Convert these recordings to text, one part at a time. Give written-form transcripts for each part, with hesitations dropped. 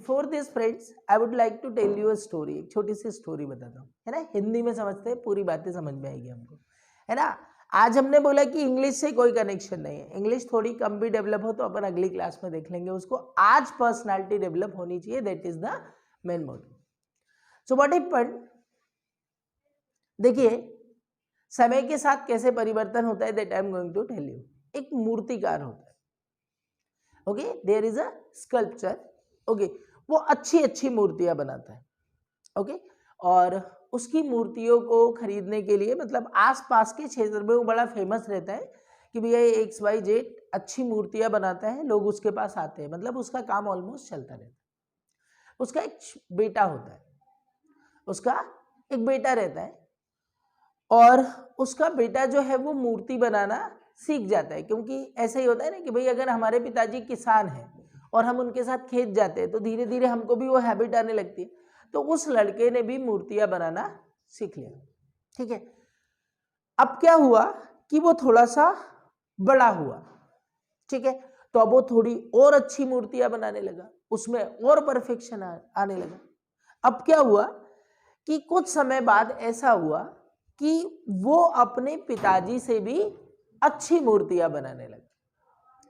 Before this friends I would like to tell you a story, एक छोटी सी story बताता हूँ, है ना। हिंदी में समझते हैं, पूरी बातें समझ में आएगी हमको, है ना। आज हमने बोला कि इंग्लिश से कोई कनेक्शन नहीं है, इंग्लिश थोड़ी कम भी डेवलप हो तो अपन अगली क्लास में देख लेंगे उसको। आज पर्सनालिटी डेवलप होनी चाहिए, that is the main motive. So what happened, देखिए समय के साथ कैसे परिवर्तन होता है, that I am going to tell you. एक मूर्तिकार होता है, okay, there is a sculpture, okay, वो अच्छी अच्छी मूर्तियां बनाता है, ओके, और उसकी मूर्तियों को खरीदने के लिए मतलब आसपास के क्षेत्र में वो बड़ा फेमस रहता है कि भैया ये XYZ अच्छी मूर्तियां बनाता है, लोग उसके पास आते हैं, मतलब उसका काम ऑलमोस्ट चलता रहता है। उसका एक बेटा होता है, उसका एक बेटा रहता है, और उसका बेटा जो है वो मूर्ति बनाना सीख जाता है, क्योंकि ऐसा ही होता है ना कि भाई अगर हमारे पिताजी किसान हैं और हम उनके साथ खेत जाते हैं तो धीरे धीरे हमको भी वो हैबिट आने लगती है। तो उस लड़के ने भी मूर्तियां बनाना सीख लिया, ठीक है। अब क्या हुआ कि वो थोड़ा सा बड़ा हुआ, ठीक है, तो अब वो थोड़ी और अच्छी मूर्तियां बनाने लगा, उसमें और परफेक्शन आने लगा। अब क्या हुआ कि कुछ समय बाद ऐसा हुआ कि वो अपने पिताजी से भी अच्छी मूर्तियां बनाने लगा,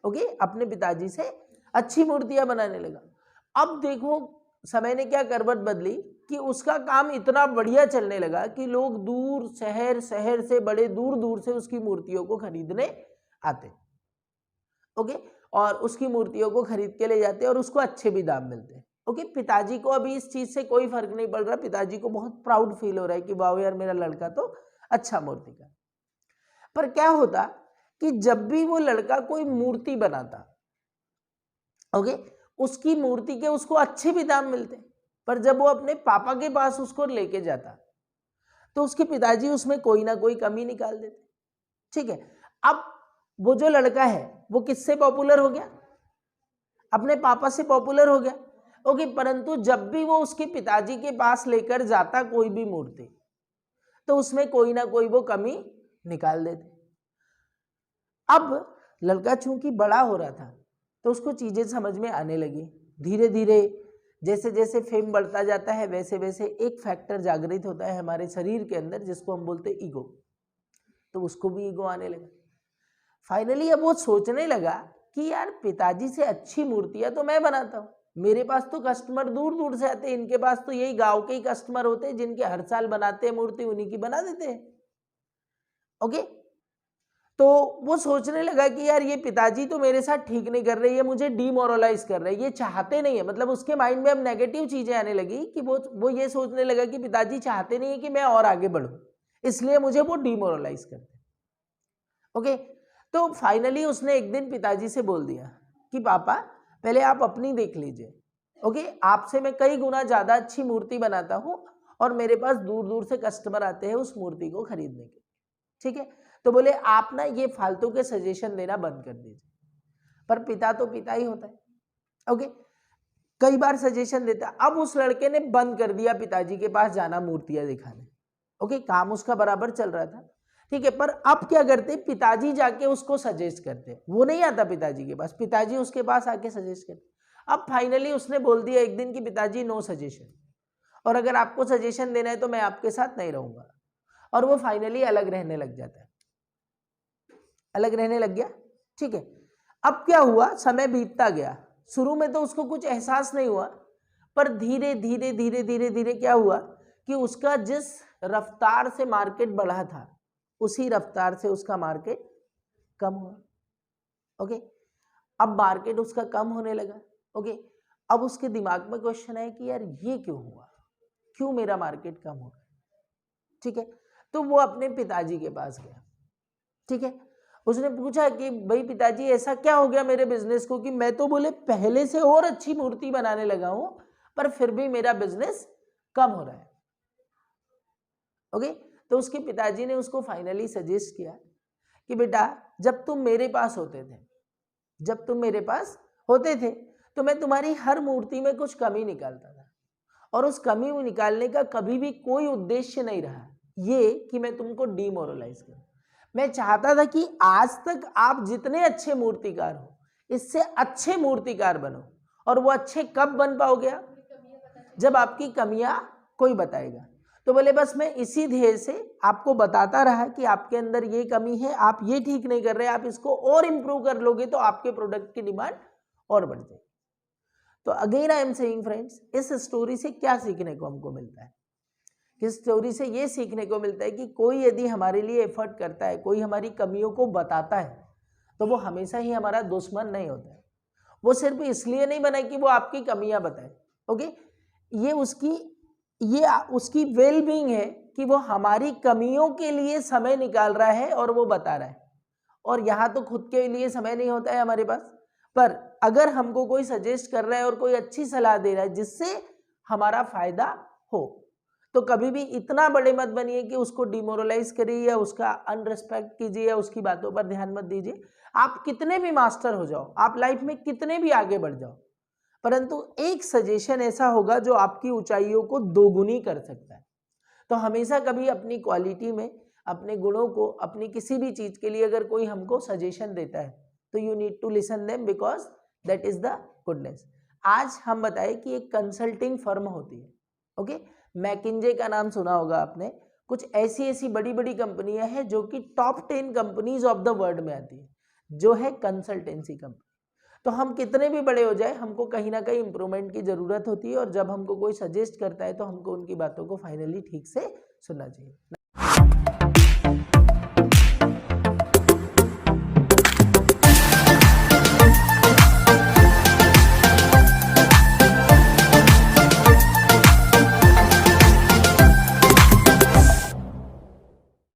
ओके, अपने पिताजी से अच्छी मूर्तियां बनाने लगा। अब देखो समय ने क्या करवट बदली कि उसका काम इतना बढ़िया चलने लगा कि लोग दूर शहर शहर से, बड़े दूर दूर से उसकी मूर्तियों को खरीदने आते, ओके, और उसकी मूर्तियों को खरीद के ले जाते और उसको अच्छे भी दाम मिलते, ओके। पिताजी को अभी इस चीज से कोई फर्क नहीं पड़ रहा, पिताजी को बहुत प्राउड फील हो रहा है कि वाह यार मेरा लड़का तो अच्छा मूर्तिकार। पर क्या होता कि जब भी वो लड़का कोई मूर्ति बनाता, ओके, उसकी मूर्ति के उसको अच्छे भी दाम मिलते, पर जब वो अपने पापा के पास उसको लेके जाता तो उसके पिताजी उसमें कोई ना कोई कमी निकाल देते, ठीक है। अब वो जो लड़का है वो किससे पॉपुलर हो गया, अपने पापा से पॉपुलर हो गया, ओके, परंतु जब भी वो उसके पिताजी के पास लेकर जाता कोई भी मूर्ति तो उसमें कोई ना कोई वो कमी निकाल देते। अब लड़का चूंकि बड़ा हो रहा था तो उसको चीजें समझ में आने लगी, धीरे धीरे जैसे जैसे फेम बढ़ता जाता है वैसे वैसे एक फैक्टर जागृत होता है हमारे शरीर के अंदर जिसको हम बोलते हैं ईगो, तो उसको भी ईगो आने लगा। फाइनली अब वो सोचने लगा कि यार पिताजी से अच्छी मूर्तियां तो मैं बनाता हूँ, मेरे पास तो कस्टमर दूर दूर से आते हैं, इनके पास तो यही गांव के ही कस्टमर होते हैं जिनके हर साल बनाते हैं मूर्ति, उन्हीं की बना देते हैं, ओके। तो वो सोचने लगा कि यार ये पिताजी तो मेरे साथ ठीक नहीं कर रहे, ये मुझे डीमोरलाइज कर रहे, ये चाहते नहीं है, मतलब उसके माइंड में अब नेगेटिव चीजें आने लगी कि वो ये सोचने लगा कि पिताजी चाहते नहीं है कि मैं और आगे बढ़ूं, इसलिए मुझे वो डीमोरलाइज करते, ओके। तो फाइनली उसने एक दिन पिताजी से बोल दिया कि पापा पहले आप अपनी देख लीजिए, ओके, आपसे मैं कई गुना ज्यादा अच्छी मूर्ति बनाता हूं और मेरे पास दूर दूर से कस्टमर आते हैं उस मूर्ति को खरीदने के, ठीक है। तो बोले आप ना ये फालतू के सजेशन देना बंद कर दीजिए, पर पिता तो पिता ही होता है, ओके, कई बार सजेशन देता। अब उस लड़के ने बंद कर दिया पिताजी के पास जाना मूर्तियां दिखाने, ओके, काम उसका बराबर चल रहा था, ठीक है। पर अब क्या करते, पिताजी जाके उसको सजेस्ट करते, वो नहीं आता पिताजी के पास, पिताजी उसके पास आके सजेस्ट करते। अब फाइनली उसने बोल दिया एक दिन कि पिताजी नो सजेशन, और अगर आपको सजेशन देना है तो मैं आपके साथ नहीं रहूंगा, और वो फाइनली अलग रहने लग जाता है, अलग रहने लग गया, ठीक है। अब क्या हुआ, समय बीतता गया, शुरू में तो उसको कुछ एहसास नहीं हुआ, पर धीरे धीरे धीरे धीरे धीरे क्या हुआ कि उसका जिस रफ्तार से मार्केट बढ़ा था उसी रफ्तार से उसका मार्केट कम हुआ, ओके। अब मार्केट उसका कम होने लगा, ओके। अब उसके दिमाग में क्वेश्चन है कि यार ये क्यों हुआ, क्यों मेरा मार्केट कम हो रहा है, ठीक है। तो वो अपने पिताजी के पास गया, ठीक है। उसने पूछा कि भाई पिताजी ऐसा क्या हो गया मेरे बिजनेस को कि मैं तो बोले पहले से और अच्छी मूर्ति बनाने लगा हूं पर फिर भी मेरा बिजनेस कम हो रहा है, ओके। तो उसके पिताजी ने उसको फाइनली सजेस्ट किया कि बेटा जब तुम मेरे पास होते थे, जब तुम मेरे पास होते थे तो मैं तुम्हारी हर मूर्ति में कुछ कमी निकालता था, और उस कमी को निकालने का कभी भी कोई उद्देश्य नहीं रहा ये कि मैं तुमको डीमोरलाइज करूं। मैं चाहता था कि आज तक आप जितने अच्छे मूर्तिकार हो इससे अच्छे मूर्तिकार बनो, और वो अच्छे कब बन पाओगे आप? जब आपकी कमियां कोई बताएगा। तो बोले बस मैं इसी ध्येय से आपको बताता रहा कि आपके अंदर ये कमी है, आप ये ठीक नहीं कर रहे, आप इसको और इम्प्रूव कर लोगे तो आपके प्रोडक्ट की डिमांड और बढ़ जाएगी। तो again I am saying friends, इस स्टोरी से क्या सीखने को हमको मिलता है? इस स्टोरी से ये सीखने को मिलता है कि कोई यदि हमारे लिए एफर्ट करता है, कोई हमारी कमियों को बताता है, तो वो हमेशा ही हमारा दुश्मन नहीं होता है। वो सिर्फ इसलिए नहीं बना कि वो आपकी कमियां बताए, ओके, ये उसकी वेल बीइंग है कि वो हमारी कमियों के लिए समय निकाल रहा है और वो बता रहा है। और यहाँ तो खुद के लिए समय नहीं होता है हमारे पास, पर अगर हमको कोई सजेस्ट कर रहा है और कोई अच्छी सलाह दे रहा है जिससे हमारा फायदा हो, तो कभी भी इतना बड़े मत बनिए कि उसको डिमोरलाइज करिए या उसका अनरिस्पेक्ट कीजिए या उसकी बातों पर ध्यान मत दीजिए। आप कितने भी मास्टर हो जाओ, आप लाइफ में कितने भी आगे बढ़ जाओ, परंतु एक सजेशन ऐसा होगा जो आपकी ऊंचाइयों को दोगुनी कर सकता है। तो हमेशा कभी अपनी क्वालिटी में, अपने गुणों को, अपनी किसी भी चीज के लिए अगर कोई हमको सजेशन देता है तो you need to listen them because that is the goodness. आज हम बताए कि एक कंसल्टिंग फर्म होती है, ओके, मैकिंजे का नाम सुना होगा आपने। कुछ ऐसी बड़ी बड़ी कंपनियां हैं जो कि top 10 companies of the world में आती है, जो है कंसल्टेंसी कंपनी। तो हम कितने भी बड़े हो जाए, हमको कहीं ना कहीं इंप्रूवमेंट की जरूरत होती है, और जब हमको कोई सजेस्ट करता है तो हमको उनकी बातों को फाइनली ठीक से सुनना चाहिए।